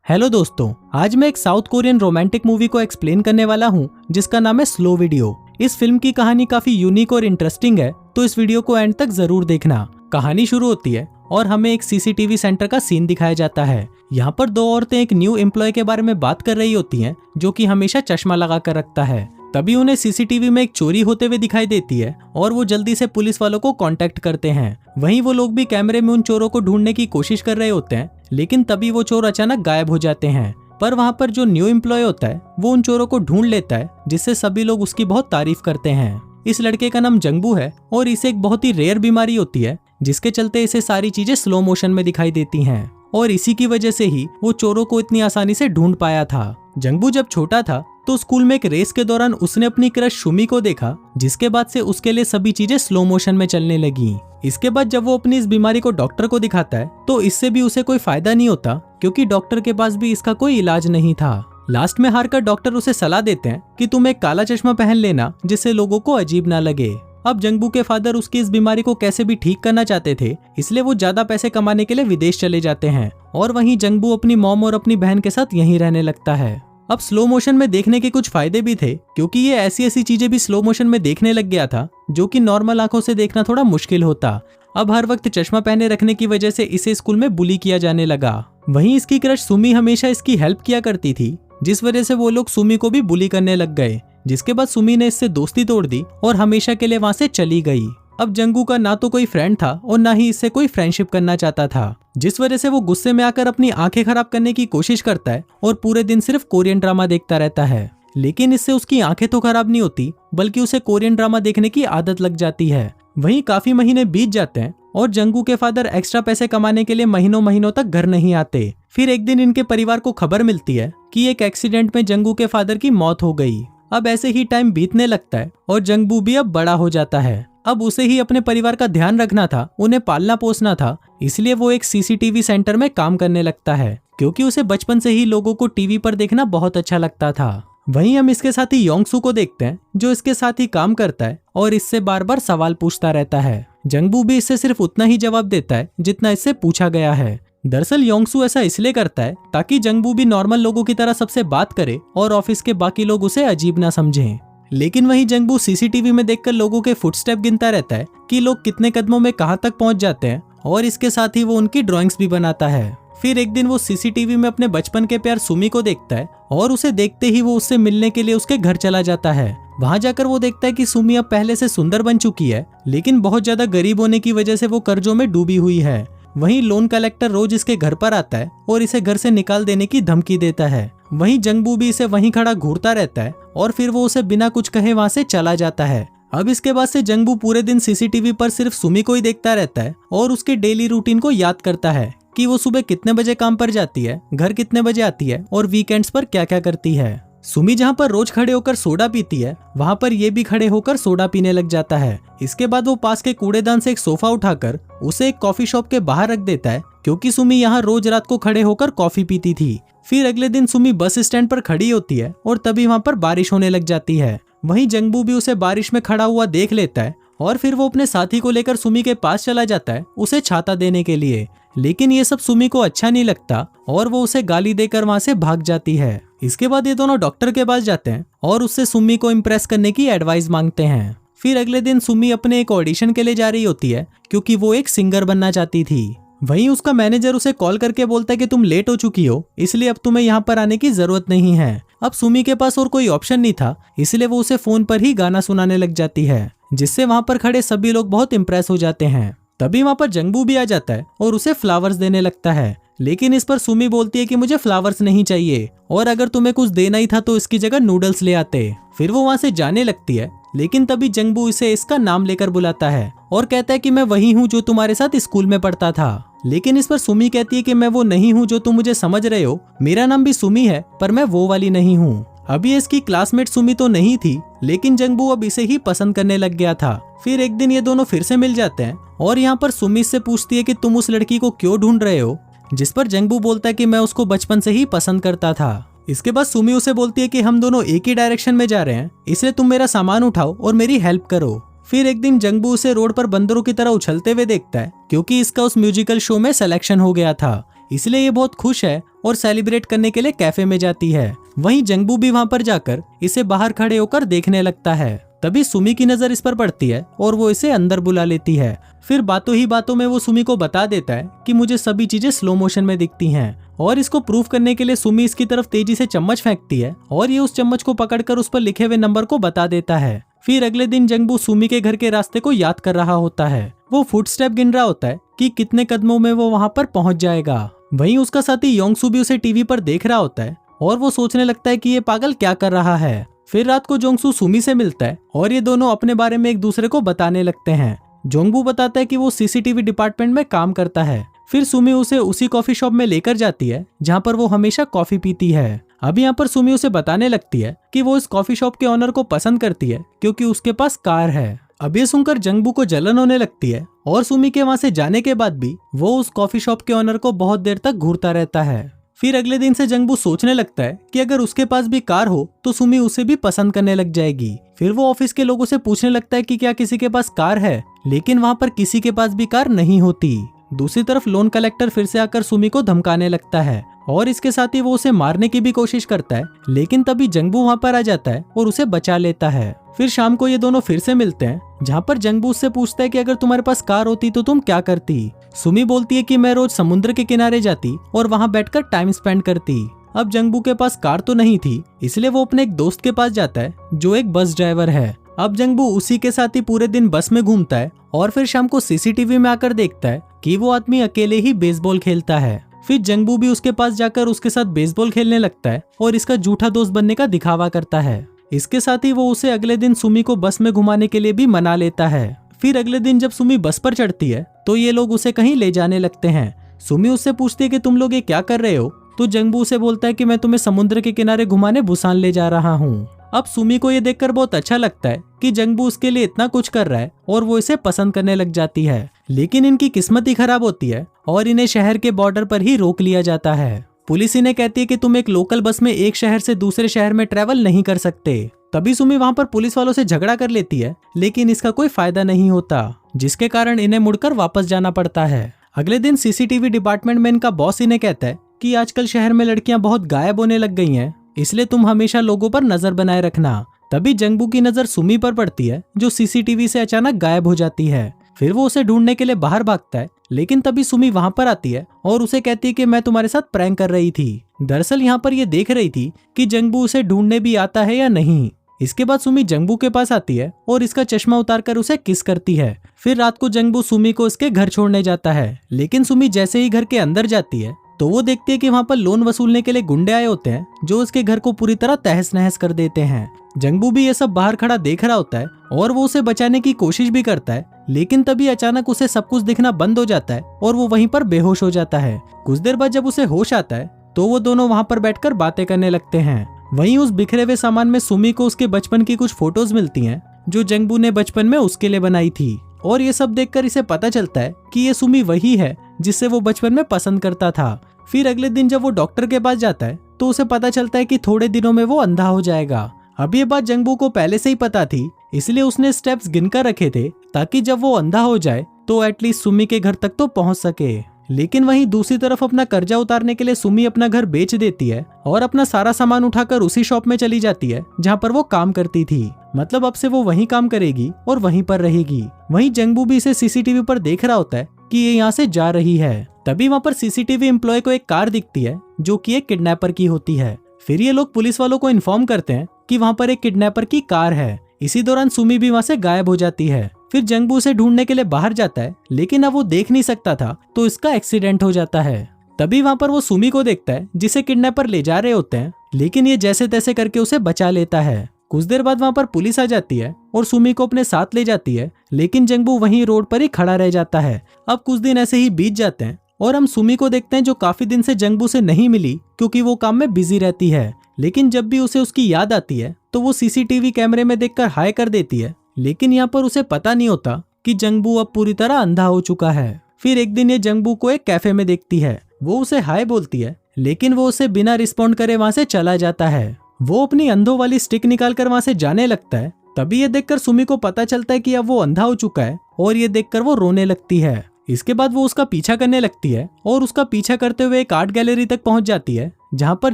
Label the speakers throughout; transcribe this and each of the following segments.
Speaker 1: Hello दोस्तों, आज मैं एक साउथ कोरियन रोमांटिक मूवी को एक्सप्लेन करने वाला हूँ जिसका नाम है स्लो वीडियो। इस फिल्म की कहानी काफी यूनिक और इंटरेस्टिंग है, तो इस वीडियो को एंड तक जरूर देखना। कहानी शुरू होती है और हमें एक सीसीटीवी सेंटर का सीन दिखाया जाता है। यहाँ पर दो औरतें एक न्यू एम्प्लॉय के बारे में बात कर रही होती हैं, जो कि हमेशा चश्मा लगा कर रखता है। तभी उन्हें सीसीटीवी में एक चोरी होते हुए दिखाई देती है और वो जल्दी से पुलिस वालों को कांटेक्ट करते हैं। वहीं वो लोग भी कैमरे में उन चोरों को ढूंढने की कोशिश कर रहे होते हैं, लेकिन तभी वो चोर अचानक गायब हो जाते हैं। पर वहाँ पर जो न्यू एम्प्लॉय होता है वो उन चोरों को ढूंढ लेता है, जिससे सभी लोग उसकी बहुत तारीफ करते हैं। इस लड़के का नाम जंगबू है और इसे एक बहुत ही रेयर बीमारी होती है, जिसके चलते इसे सारी चीजें स्लो मोशन में दिखाई देती हैं और इसी की वजह से ही वो चोरों को इतनी आसानी से ढूंढ पाया था। जंगबू जब छोटा था तो स्कूल में एक रेस के दौरान उसने अपनी क्रश सुमी को देखा, जिसके बाद से उसके लिए सभी चीजें स्लो मोशन में चलने लगी। इसके बाद जब वो अपनी इस बीमारी को डॉक्टर को दिखाता है तो इससे भी उसे कोई फायदा नहीं होता, क्योंकि डॉक्टर के पास भी इसका कोई इलाज नहीं था। लास्ट में हार कर डॉक्टर उसे सलाह देते हैं कि तुम एक काला चश्मा पहन लेना, जिससे लोगों को अजीब ना लगे। अब जंगबू के फादर उसकी इस बीमारी को कैसे भी ठीक करना चाहते थे, इसलिए वो ज्यादा पैसे कमाने के लिए विदेश चले जाते हैं और वहीं जंगबू अपनी मॉम और अपनी बहन के साथ यहीं रहने लगता है। अब स्लो मोशन में देखने के कुछ फायदे भी थे, क्योंकि ये ऐसी चीजें भी स्लो मोशन में देखने लग गया था जो कि नॉर्मल आंखों से देखना थोड़ा मुश्किल होता। अब हर वक्त चश्मा पहने रखने की वजह से इसे स्कूल में बुली किया जाने लगा। वहीं इसकी क्रश सुमी हमेशा इसकी हेल्प किया करती थी, जिस वजह से वो लोग सुमी को भी बुली करने लग गए। जिसके बाद सुमी ने इससे दोस्ती तोड़ दी और हमेशा के लिए वहां से चली गई। अब जंगू का ना तो कोई फ्रेंड था और ना ही इससे कोई फ्रेंडशिप करना चाहता था, जिस वजह से वो गुस्से में आकर अपनी आंखें खराब करने की कोशिश करता है और पूरे दिन सिर्फ कोरियन ड्रामा देखता रहता है। लेकिन इससे उसकी आंखें तो खराब नहीं होती, बल्कि उसे कोरियन ड्रामा देखने की आदत लग जाती है। वहीं काफी महीने बीत जाते हैं और जंगू के फादर एक्स्ट्रा पैसे कमाने के लिए महीनों तक घर नहीं आते। फिर एक दिन इनके परिवार को खबर मिलती है कि एक एक्सीडेंट में जंगू के फादर की मौत हो गई। अब ऐसे ही टाइम बीतने लगता है और जंगबू भी अब बड़ा हो जाता है। अब उसे ही अपने परिवार का ध्यान रखना था, उन्हें पालना पोसना था, इसलिए वो एक सीसीटीवी सेंटर में काम करने लगता है, क्योंकि उसे बचपन से ही लोगों को टीवी पर देखना बहुत अच्छा लगता था। वहीं हम इसके साथी योंगसू को देखते हैं, जो इसके साथ ही काम करता है और इससे बार बार सवाल पूछता रहता है। जंगबू भी इससे सिर्फ उतना ही जवाब देता है जितना इससे पूछा गया है। दरअसल योंगसू ऐसा इसलिए करता है ताकि जंगबू भी नॉर्मल लोगों की तरह सबसे बात करे और ऑफिस के बाकी लोग उसे अजीब ना समझें। लेकिन वहीं जंगबू सीसीटीवी में देखकर लोगों के फुटस्टेप गिनता रहता है कि लोग कितने कदमों में कहां तक पहुंच जाते हैं, और इसके साथ ही वो उनकी ड्राइंग्स भी बनाता है। फिर एक दिन वो सीसीटीवी में अपने बचपन के प्यार सुमी को देखता है और उसे देखते ही वो उससे मिलने के लिए उसके घर चला जाता है। वहां जाकर वो देखता है कि सुमी अब पहले से सुंदर बन चुकी है, लेकिन बहुत ज्यादा गरीब होने की वजह से वो कर्जों में डूबी हुई है। वहीं लोन कलेक्टर रोज इसके घर पर आता है और इसे घर से निकाल देने की धमकी देता है। वहीं जंगबू भी इसे वहीं खड़ा घूरता रहता है और फिर वो उसे बिना कुछ कहे वहां से चला जाता है। अब इसके बाद से जंगबू पूरे दिन सीसीटीवी पर सिर्फ सुमी को ही देखता रहता है और उसके डेली रूटीन को याद करता है कि वो सुबह कितने बजे काम पर जाती है, घर कितने बजे आती है और वीकेंड्स पर क्या क्या करती है। सुमी जहाँ पर रोज खड़े होकर सोडा पीती है, वहाँ पर ये भी खड़े होकर सोडा पीने लग जाता है। इसके बाद वो पास के कूड़ेदान से एक सोफा उठाकर उसे एक कॉफी शॉप के बाहर रख देता है, क्योंकि सुमी यहाँ रोज रात को खड़े होकर कॉफी पीती थी। फिर अगले दिन सुमी बस स्टैंड पर खड़ी होती है और तभी वहाँ पर बारिश होने लग जाती है। वहीं जंगबू भी उसे बारिश में खड़ा हुआ देख लेता है और फिर वो अपने साथी को लेकर सुमी के पास चला जाता है उसे छाता देने के लिए। लेकिन ये सब सुमी को अच्छा नहीं लगता और वो उसे गाली देकर वहां से भाग जाती है। इसके बाद ये दोनों डॉक्टर के पास जाते हैं और उससे सुमी को इम्प्रेस करने की एडवाइस मांगते हैं। फिर अगले दिन सुमी अपने एक ऑडिशन के लिए जा रही होती है, क्योंकि वो एक सिंगर बनना चाहती थी। वहीं उसका मैनेजर उसे कॉल करके बोलता है कि तुम लेट हो चुकी हो, इसलिए अब तुम्हें यहाँ पर आने की जरूरत नहीं है। अब सुमी के पास और कोई ऑप्शन नहीं था, इसलिए वो उसे फोन पर ही गाना सुनाने लग जाती है, जिससे वहां पर खड़े सभी लोग बहुत इम्प्रेस हो जाते हैं। तभी वहां पर जंगबू भी आ जाता है और उसे फ्लावर्स देने लगता है, लेकिन इस पर सुमी बोलती है कि मुझे फ्लावर्स नहीं चाहिए और अगर तुम्हें कुछ देना ही था तो इसकी जगह नूडल्स ले आते। फिर वो वहां से जाने लगती है, लेकिन तभी जंगबू इसे इसका नाम लेकर बुलाता है और कहता है कि मैं वही हूँ जो तुम्हारे साथ स्कूल में पढ़ता था। लेकिन इस पर सुमी कहती है कि मैं वो नहीं हूँ जो तुम मुझे समझ रहे हो, मेरा नाम भी सुमी है, पर मैं वो वाली नहीं हूँ। अभी इसकी क्लासमेट सुमी तो नहीं थी, लेकिन जंगबू अब इसे ही पसंद करने लग गया था। फिर एक दिन ये दोनों फिर से मिल जाते हैं और यहाँ पर सुमी से पूछती है कि तुम उस लड़की को क्यों ढूंढ रहे हो, जिस पर जंगबू बोलता है कि मैं उसको बचपन से ही पसंद करता था। इसके बाद सुमी उसे बोलती है कि हम दोनों एक ही डायरेक्शन में जा रहे हैं, इसलिए तुम मेरा सामान उठाओ और मेरी हेल्प करो। फिर एक दिन जंगबू उसे रोड पर बंदरों की तरह उछलते हुए देखता है, क्योंकि इसका उस म्यूजिकल शो में सिलेक्शन हो गया था। इसलिए ये बहुत खुश है और सेलिब्रेट करने के लिए कैफे में जाती है। वहीं जंगबू भी वहाँ पर जाकर इसे बाहर खड़े होकर देखने लगता है। तभी सुमी की नजर इस पर पड़ती है और वो इसे अंदर बुला लेती है। फिर बातों ही बातों में वो सुमी को बता देता है कि मुझे सभी चीजें स्लो मोशन में दिखती हैं, और इसको प्रूफ करने के लिए सुमी इसकी तरफ तेजी से चम्मच फेंकती है और ये उस चम्मच को पकड़कर उस पर लिखे हुए नंबर को बता देता है। फिर अगले दिन जंगबू सुमी के घर के रास्ते को याद कर रहा होता है। वो फुटस्टेप गिन रहा होता है कि कितने कदमों में वो वहाँ पर पहुँच जाएगा। वहीं उसका साथी योंगसू भी उसे टीवी पर देख रहा होता है और वो सोचने लगता है कि ये पागल क्या कर रहा है। फिर रात को जोंगसू सुमी से मिलता है और ये दोनों अपने बारे में एक दूसरे को बताने लगते हैं। जोंगबू बताता है कि वो सीसीटीवी डिपार्टमेंट में काम करता है। फिर सुमी उसे उसी कॉफी शॉप में लेकर जाती है जहाँ पर वो हमेशा कॉफी पीती है। अब यहाँ पर सुमी उसे बताने लगती है कि वो इस कॉफी शॉप के ओनर को पसंद करती है क्योंकि उसके पास कार है। अब ये सुनकर जंगबू को जलन होने लगती है और सुमी के वहाँ से जाने के बाद भी वो उस कॉफी शॉप के ओनर को बहुत देर तक घूरता रहता है। फिर अगले दिन से जंगबू सोचने लगता है कि अगर उसके पास भी कार हो तो सुमी उसे भी पसंद करने लग जाएगी। फिर वो ऑफिस के लोगों से पूछने लगता है कि क्या किसी के पास कार है, लेकिन वहाँ पर किसी के पास भी कार नहीं होती। दूसरी तरफ लोन कलेक्टर फिर से आकर सुमी को धमकाने लगता है और इसके साथ ही वो उसे मारने की भी कोशिश करता है, लेकिन तभी जंगबू वहाँ पर आ जाता है और उसे बचा लेता है। फिर शाम को ये दोनों फिर से मिलते हैं जहाँ पर जंगबू उससे पूछता है कि अगर तुम्हारे पास कार होती तो तुम क्या करती। सुमी बोलती है कि मैं रोज समुद्र के किनारे जाती और वहाँ बैठकर टाइम स्पेंड करती। अब जंगबू के पास कार तो नहीं थी, इसलिए वो अपने एक दोस्त के पास जाता है जो एक बस ड्राइवर है। अब जंगबू उसी के साथ ही पूरे दिन बस में घूमता है और फिर शाम को सीसीटीवी में आकर देखता है कि वो आदमी अकेले ही बेसबॉल खेलता है। फिर जंगबू भी उसके पास जाकर उसके साथ बेसबॉल खेलने लगता है और इसका झूठा दोस्त बनने का दिखावा करता है। इसके साथ ही वो उसे अगले दिन सुमी को बस में घुमाने के लिए भी मना लेता है। फिर अगले दिन जब सुमी बस पर चढ़ती है तो ये लोग उसे कहीं ले जाने लगते हैं। सुमी उससे पूछती है कि तुम लोग ये क्या कर रहे हो, तो जंगबू उसे बोलता है कि मैं तुम्हें समुद्र के किनारे घुमाने बुसान ले जा रहा हूँ। अब सुमी को ये देखकर बहुत अच्छा लगता है कि जंगबू उसके लिए इतना कुछ कर रहा है और वो इसे पसंद करने लग जाती है। लेकिन इनकी किस्मत ही खराब होती है और इन्हें शहर के बॉर्डर पर ही रोक लिया जाता है। पुलिस इन्हें कहती है कि तुम एक लोकल बस में एक शहर से दूसरे शहर में ट्रेवल नहीं कर सकते। तभी सुमी वहाँ पर पुलिस वालों से झगड़ा कर लेती है, लेकिन इसका कोई फायदा नहीं होता, जिसके कारण इन्हें मुड़कर वापस जाना पड़ता है। अगले दिन सीसीटीवी डिपार्टमेंट में इनका बॉस इन्हें कहता है कि आजकल शहर में लड़कियां बहुत गायब होने लग गई हैं, इसलिए तुम हमेशा लोगों पर नजर बनाए रखना। तभी जंगबू की नजर सुमी पर पड़ती है जो सीसीटीवी से अचानक गायब हो जाती है। फिर वो उसे ढूंढने के लिए बाहर भागता है, लेकिन तभी सुमी वहां पर आती है और उसे कहती है कि मैं तुम्हारे साथ प्रैंक कर रही थी। दरअसल यहाँ पर ये देख रही थी कि जंगबू उसे ढूंढने भी आता है या नहीं। इसके बाद सुमी जंगबू के पास आती है और इसका चश्मा उतारकर उसे किस करती है। फिर रात को जंगबू सुमी को इसके घर छोड़ने जाता है, लेकिन सुमी जैसे ही घर के अंदर जाती है तो वो देखती है कि वहाँ पर लोन वसूलने के लिए गुंडे आए होते हैं जो उसके घर को पूरी तरह तहस नहस कर देते हैं। जंगबू भी ये सब बाहर खड़ा देख रहा होता है और वो उसे बचाने की कोशिश भी करता है, लेकिन तभी अचानक उसे सब कुछ दिखना बंद हो जाता है और वो वहीं पर बेहोश हो जाता है। कुछ देर बाद जब उसे होश आता है तो वो दोनों वहाँ पर बैठकर बातें करने लगते हैं। वहीं उस बिखरे हुए सामान में सुमी को उसके बचपन की कुछ फोटोज मिलती हैं जो जंगबू ने बचपन में उसके लिए बनाई थी, और ये सब देखकर इसे पता चलता है कि ये सुमी वही है जिससे वो बचपन में पसंद करता था। फिर अगले दिन जब वो डॉक्टर के पास जाता है तो उसे पता चलता है कि थोड़े दिनों में वो अंधा हो जाएगा। अब ये बात जंगबू को पहले से ही पता थी, इसलिए उसने स्टेप्स गिनकर रखे थे ताकि जब वो अंधा हो जाए तो एटलीस्ट सुमी के घर तक तो पहुंच सके। लेकिन वहीं दूसरी तरफ अपना कर्जा उतारने के लिए सुमी अपना घर बेच देती है और अपना सारा सामान उठाकर उसी शॉप में चली जाती है जहाँ पर वो काम करती थी। मतलब अब से वो वहीं काम करेगी और वहीं पर रहेगी। वहीं जंगबू भी इसे सीसीटीवी पर देख रहा होता है कि ये यहाँ से जा रही है। तभी वहाँ पर सीसीटीवी एम्प्लॉय को एक कार दिखती है जो कि एक किडनैपर की होती है। फिर ये लोग पुलिस वालों को इन्फॉर्म करते हैं कि वहाँ पर एक किडनैपर की कार है। इसी दौरान सुमी भी वहाँ से गायब हो जाती है। फिर जंगबू उसे ढूंढने के लिए बाहर जाता है, लेकिन अब वो देख नहीं सकता था तो इसका एक्सीडेंट हो जाता है। तभी वहाँ पर वो सुमी को देखता है जिसे किडनैपर ले जा रहे होते हैं, लेकिन ये जैसे तैसे करके उसे बचा लेता है। कुछ देर बाद वहाँ पर पुलिस आ जाती है और सुमी को अपने साथ ले जाती है, लेकिन जंगबू वहीं रोड पर ही खड़ा रह जाता है। अब कुछ दिन ऐसे ही बीत जाते हैं और हम सुमी को देखते हैं जो काफी दिन से जंगबू से नहीं मिली क्योंकि वो काम में बिजी रहती है। लेकिन जब भी उसे उसकी याद आती है तो वो सीसीटीवी कैमरे में देखकर हाय कर देती है, लेकिन यहाँ पर उसे पता नहीं होता कि जंगबू अब पूरी तरह अंधा हो चुका है। फिर एक दिन ये जंगबू को एक कैफे में देखती है, वो उसे हाय बोलती है, लेकिन वो उसे बिना रिस्पॉन्ड करे वहां से चला जाता है। वो अपनी अंधों वाली स्टिक निकालकर वहां से जाने लगता है। तभी ये देखकर सुमी को पता चलता है कि अब वो अंधा हो चुका है और ये देखकर वो रोने लगती है। इसके बाद वो उसका पीछा करने लगती है और उसका पीछा करते हुए एक आर्ट गैलरी तक पहुंच जाती है जहां पर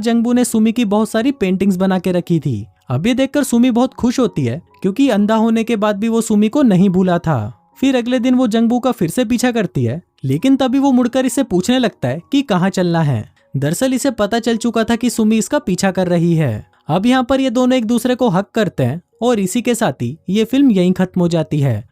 Speaker 1: जंगबू ने सुमी की बहुत सारी पेंटिंग्स बना के रखी थी। अब ये देखकर सुमी बहुत खुश होती है क्योंकि अंधा होने के बाद भी वो सुमी को नहीं भूला था। फिर अगले दिन वो जंगबू का फिर से पीछा करती है, लेकिन तभी वो मुड़कर इसे पूछने लगता है कि कहाँ चलना है। दरअसल इसे पता चल चुका था कि सुमी इसका पीछा कर रही है। अब यहाँ पर ये दोनों एक दूसरे को हक करते हैं और इसी के साथ ही ये फिल्म यहीं खत्म हो जाती है।